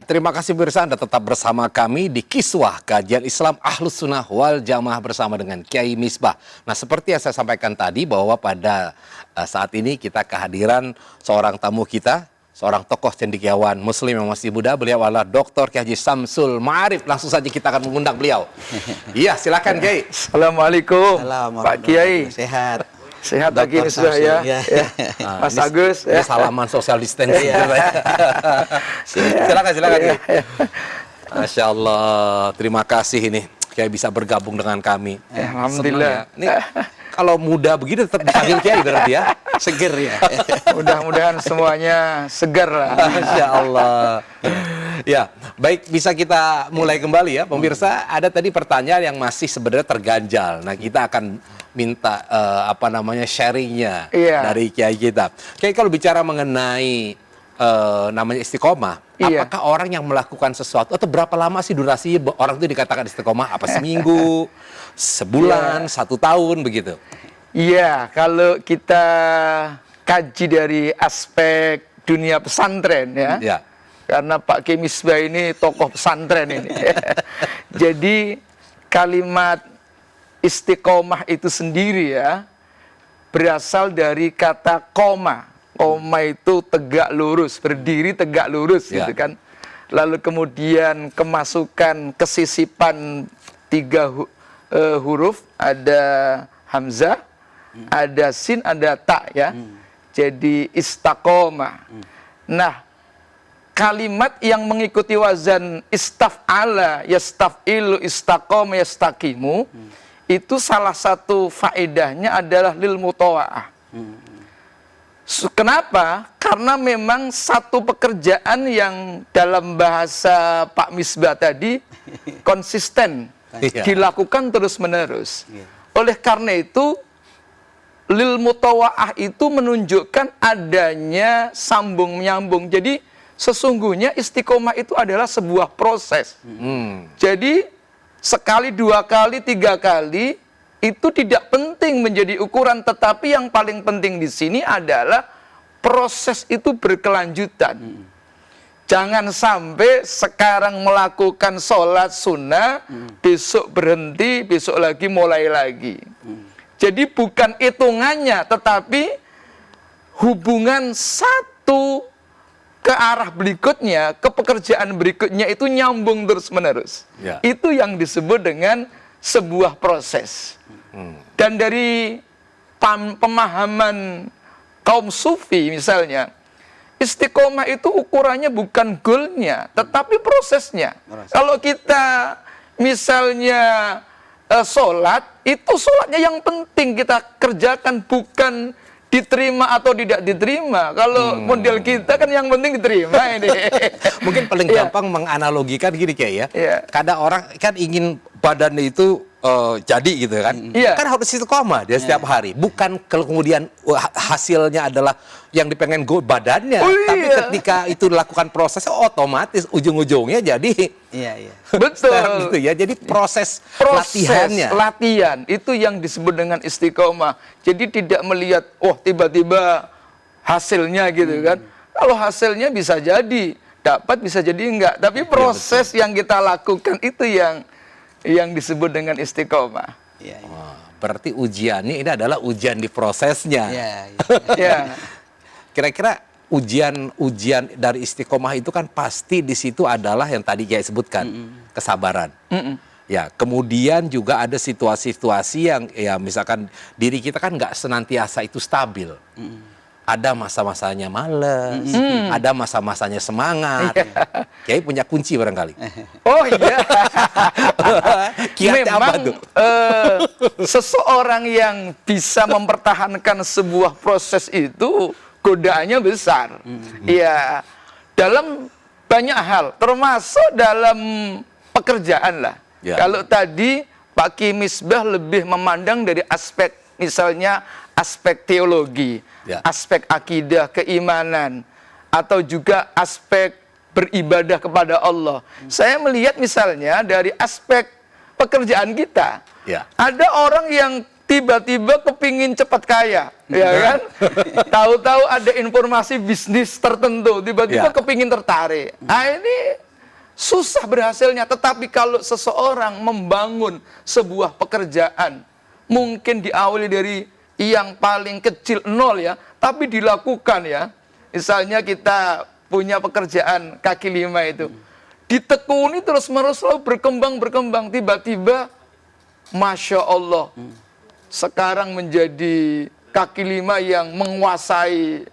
terima kasih pemirsa, Anda tetap bersama kami di Kiswah Kajian Islam Ahlus Sunnah wal Jamaah bersama dengan Kiai Misbah. Nah, seperti yang saya sampaikan tadi bahwa pada saat ini kita kehadiran seorang tamu kita, seorang tokoh cendekiawan Muslim yang masih muda. Beliau adalah Dr. Kiai Haji Samsul Ma'arif. Langsung saja kita akan mengundang beliau. Iya, silakan Kiai. Assalamualaikum, Pak Kiai. Sehat. Sehat lagi Misbah ya. Mas Agus ya. Salaman social distancing. Silakan Kiai. Masya Allah, terima kasih ini Kiai bisa bergabung dengan kami. Alhamdulillah. Ini kalau muda begini tetap dipanggil Kiai berarti ya. Seger ya. Mudah-mudahan semuanya segar lah. Masya Allah. Ya, baik, bisa kita mulai kembali ya pemirsa. Ada tadi pertanyaan yang masih sebenarnya terganjal. Nah, kita akan minta sharingnya dari Kiai kita. Kiai, kalau bicara mengenai namanya istiqomah, apakah orang yang melakukan sesuatu atau berapa lama sih durasi orang itu dikatakan istiqomah? Apa seminggu, sebulan, 1 tahun begitu? Iya, kalau kita kaji dari aspek dunia pesantren ya. Karena Pak Kiai Misbah ini tokoh pesantren ini. Jadi kalimat istiqomah itu sendiri ya berasal dari kata koma. Koma itu tegak lurus, berdiri tegak lurus gitu kan. Lalu kemudian kemasukan kesisipan 3 huruf, ada hamzah, ada sin, ada ta ya. Jadi istaqomah. Nah, kalimat yang mengikuti wazan istaf'ala, yastaf'ilu, istaqoma, yastaqimu, itu salah satu faedahnya adalah lil mutawa'ah. Kenapa? Karena memang satu pekerjaan yang dalam bahasa Pak Misbah tadi konsisten, dilakukan terus-menerus. Oleh karena itu, lil mutawa'ah itu menunjukkan adanya sambung-menyambung. Jadi, sesungguhnya istiqomah itu adalah sebuah proses. Jadi, sekali, 2 kali, 3 kali, itu tidak penting menjadi ukuran, tetapi yang paling penting di sini adalah proses itu berkelanjutan. Jangan sampai sekarang melakukan sholat sunnah, besok berhenti, besok lagi mulai lagi. Jadi bukan hitungannya, tetapi hubungan satu ke arah berikutnya, ke pekerjaan berikutnya itu nyambung terus-menerus. Itu yang disebut dengan sebuah proses. Dan dari pemahaman kaum sufi misalnya, istiqomah itu ukurannya bukan goalnya, tetapi prosesnya. Kalau kita misalnya sholat, itu sholatnya yang penting kita kerjakan, bukan diterima atau tidak diterima. Kalau model kita kan yang penting diterima ini. Mungkin paling gampang menganalogikan gini Kiai ya. Kadang orang kan ingin badannya itu jadi gitu kan. Kan harus istiqomah dia setiap hari. Bukan kalau kemudian hasilnya adalah yang dipengen badannya, tapi ketika itu dilakukan proses otomatis ujung-ujungnya jadi betul gitu ya. Jadi proses latihannya. Latihan itu yang disebut dengan istiqomah. Jadi tidak melihat tiba-tiba hasilnya gitu kan. Kalau hasilnya bisa jadi dapat, bisa jadi enggak, tapi proses yang kita lakukan itu yang disebut dengan istiqomah. Berarti ujiannya ini adalah ujian di prosesnya. Kira-kira ujian dari istiqomah itu kan pasti di situ adalah yang tadi Kiai sebutkan, kesabaran. Ya, kemudian juga ada situasi-situasi yang ya misalkan diri kita kan nggak senantiasa itu stabil. Ada masa-masanya males, ada masa-masanya semangat. Kiai punya kunci barangkali. Oh iya. Kiatnya apa tuh? Seseorang yang bisa mempertahankan sebuah proses itu godaannya besar. Iya. Dalam banyak hal, termasuk dalam pekerjaan lah. Kalau tadi Pak Kiai Misbah lebih memandang dari aspek misalnya aspek teologi, aspek akidah, keimanan, atau juga aspek beribadah kepada Allah. Saya melihat misalnya dari aspek pekerjaan kita, ada orang yang tiba-tiba kepingin cepat kaya, ya kan? Tahu-tahu ada informasi bisnis tertentu, tiba-tiba kepingin tertarik. Nah ini susah berhasilnya. Tetapi kalau seseorang membangun sebuah pekerjaan, mungkin diawali dari yang paling kecil, nol ya, tapi dilakukan ya. Misalnya kita punya pekerjaan kaki lima itu, ditekuni terus-menerus lalu berkembang, tiba-tiba Masya Allah, sekarang menjadi kaki lima yang menguasai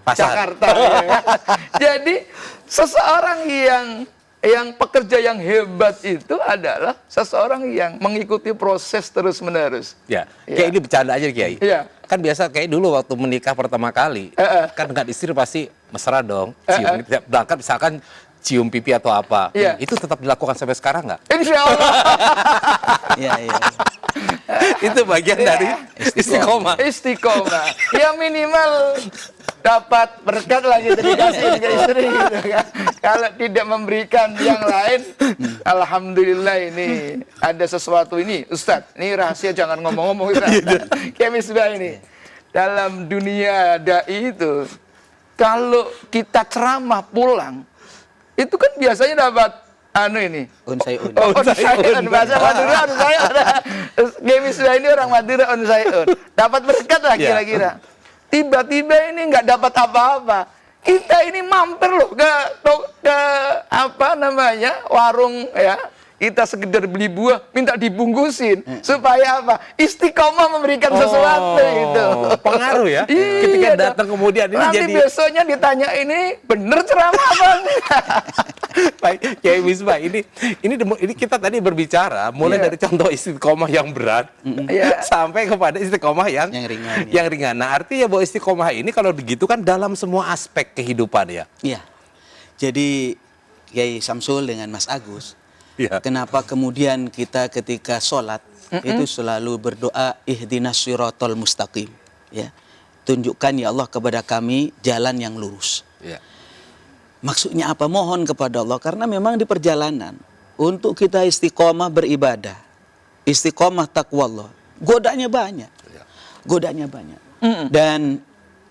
Pasar. Jakarta. Ya. Jadi seseorang yang pekerja yang hebat itu adalah seseorang yang mengikuti proses terus-menerus. Ya, Ya. kayak ini bercanda aja Kiai. Ya. Kan biasa kayak dulu waktu menikah pertama kali, kan dengan istri pasti mesra dong, cium. Berangkat misalkan cium pipi atau apa, Ya. itu tetap dilakukan sampai sekarang nggak? Insya Allah. Iya, iya. Itu bagian dari istiqomah. Istiqomah. Ya minimal dapat berkat lah gitu dikasih ke istri gitu kan. Kalau tidak memberikan yang lain, alhamdulillah ini ada sesuatu ini, Ustadz. Ini rahasia jangan ngomong-ngomong Ustadz. Kayak Misbah ini. Dalam dunia dai itu, kalau kita ceramah pulang, itu kan biasanya dapat ini. Unsayun. Unsayun, bahasa Madura unsayun. Misbah ini orang Madura unsayun. Dapat berkat lah kira-kira. Tiba-tiba ini nggak dapat apa-apa. Kita ini mampir loh ke apa namanya warung ya. Kita sekedar beli buah, minta dibungkusin supaya apa? Istiqomah memberikan sesuatu gitu. Pengaruh ya. Iya, Ketika dong. datang kemudian ini Nanti jadi besoknya ditanya ini bener ceramah apa enggak? baik. Kiai Misbah ini kita tadi berbicara mulai Iya. dari contoh istiqomah yang berat Iya. sampai kepada istiqomah yang ringan, yang ringan. Nah, artinya bahwa istiqomah ini kalau begitu kan dalam semua aspek kehidupan ya. Iya. Jadi Kiai Samsul dengan Mas Agus, Iya. kenapa kemudian kita ketika sholat itu selalu berdoa ihdinas siratal mustaqim, ya. Tunjukkan ya Allah kepada kami jalan yang lurus. Iya. Maksudnya apa? Mohon kepada Allah karena memang di perjalanan untuk kita istiqomah beribadah, istiqomah takwa Allah, godanya banyak. Iya. Godanya banyak. Dan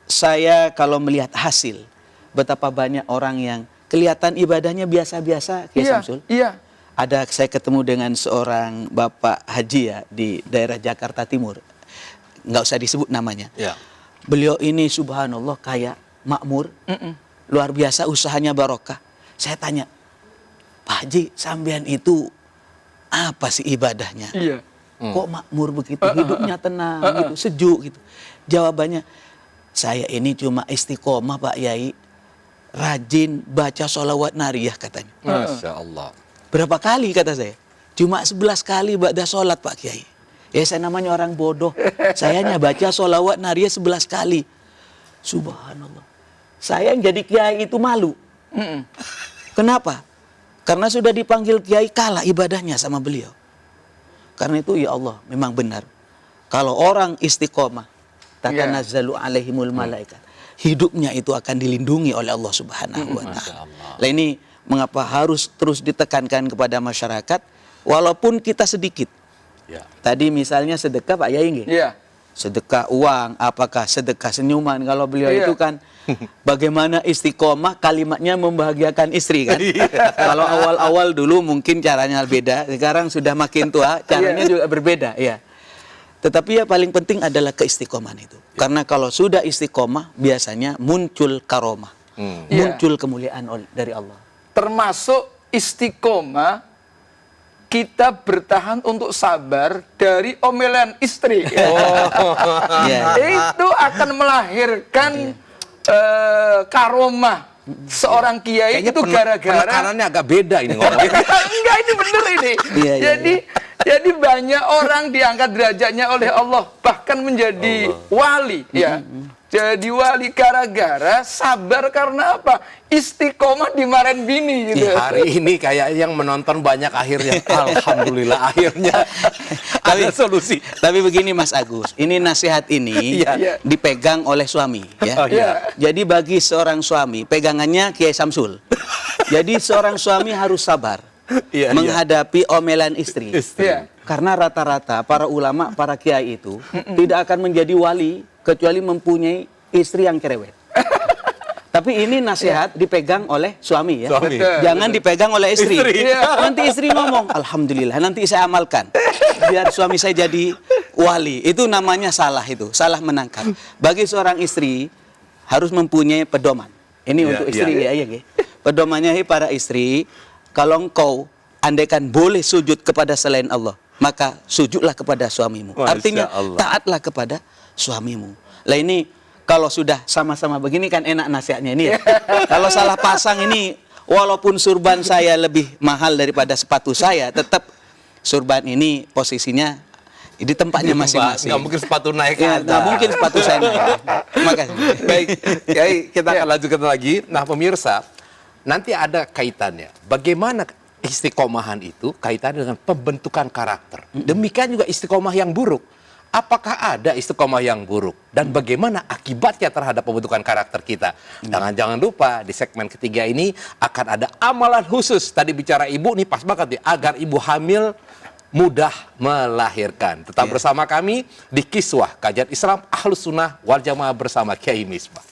saya kalau melihat hasil betapa banyak orang yang kelihatan ibadahnya biasa-biasa, Kiai Samsul. Iya. Ada saya ketemu dengan seorang Bapak Haji ya di daerah Jakarta Timur. Nggak usah disebut namanya. Iya. Beliau ini subhanallah kaya, makmur, luar biasa usahanya barokah. Saya tanya, Pak Haji, sampean itu apa sih ibadahnya? Iya. Kok makmur begitu, hidupnya tenang gitu, sejuk gitu. Jawabannya, saya ini cuma istiqomah Pak Yai, rajin baca sholawat nariyah katanya. Masya Allah. Berapa kali kata saya? Cuma 11 kali ba'da sholat Pak Kiai. Ya saya namanya orang bodoh. Sayanya baca sholawat nariyah 11 kali. Subhanallah. Saya yang jadi Kiai itu malu. Kenapa? Karena sudah dipanggil Kiai kalah ibadahnya sama beliau. Karena itu ya Allah memang benar. Kalau orang istiqomah, tatanazzalu alaihimul malaikat. Hidupnya itu akan dilindungi oleh Allah Subhanahu wa taala. Lah ini mengapa harus terus ditekankan kepada masyarakat walaupun kita sedikit. Ya. Tadi misalnya sedekah Pak Yai nggih? Iya. Sedekah uang, apakah sedekah senyuman? Kalau beliau Iya. itu kan bagaimana istiqomah kalimatnya membahagiakan istri kan. Kalau awal-awal dulu mungkin caranya beda, sekarang sudah makin tua caranya juga berbeda ya. Tetapi ya paling penting adalah keistiqomahan itu. Karena kalau sudah istiqomah biasanya muncul karomah. Muncul kemuliaan dari Allah. Termasuk istiqomah kita bertahan untuk sabar dari omelan istri. Ya. Itu akan melahirkan karomah seorang kiai. Kayaknya itu gara-gara penekanannya agak beda ini ngomongnya. enggak, ini bener ini. Iya, iya, Jadi banyak orang diangkat derajatnya oleh Allah, bahkan menjadi wali ya. Jadi wali gara-gara sabar karena apa? Istiqomah dimarahin bini gitu. Hari ini kayak yang menonton banyak akhirnya. Alhamdulillah akhirnya ada solusi. Tapi begini Mas Agus, ini nasihat ini Iya. dipegang oleh suami ya. Oh, iya. Jadi bagi seorang suami, pegangannya Kiai Samsul. Jadi seorang suami harus sabar Iya, menghadapi omelan istri. Iya. Karena rata-rata para ulama, para kiai itu tidak akan menjadi wali kecuali mempunyai istri yang cerewet. Tapi ini nasihat dipegang oleh suami ya. Suami. Betul. Jangan dipegang oleh istri. Istri. Nanti istri ngomong, alhamdulillah, nanti saya amalkan. Biar suami saya jadi wali. Itu namanya salah itu, salah menangkap. Bagi seorang istri harus mempunyai pedoman. Ini Iya, untuk istri iya. ya, pedomannya para istri, kalau engkau andaikan boleh sujud kepada selain Allah, maka sujudlah kepada suamimu. Masya Artinya Allah. taatlah kepada suamimu. Lah ini kalau sudah sama-sama begini kan enak nasihatnya ini ya. Kalau salah pasang ini, walaupun surban saya lebih mahal daripada sepatu saya, tetap surban ini posisinya di tempatnya masing-masing. Nggak mungkin sepatu naik Ya, ke nggak atas. mungkin sepatu saya naik. Makasih. Baik, Kiai, kita akan lanjutkan lagi. Nah, pemirsa, nanti ada kaitannya. Bagaimana istiqomahan itu kaitannya dengan pembentukan karakter. Demikian juga istiqomah yang buruk. Apakah ada istiqomah yang buruk? Dan bagaimana akibatnya terhadap pembentukan karakter kita? Jangan lupa, di segmen ketiga ini akan ada amalan khusus. Tadi bicara ibu, nih pas banget nih, agar ibu hamil mudah melahirkan. Tetap bersama kami di Kiswah Kajian Islam Ahlus Sunnah wal Jamaah bersama Kiai Misbah.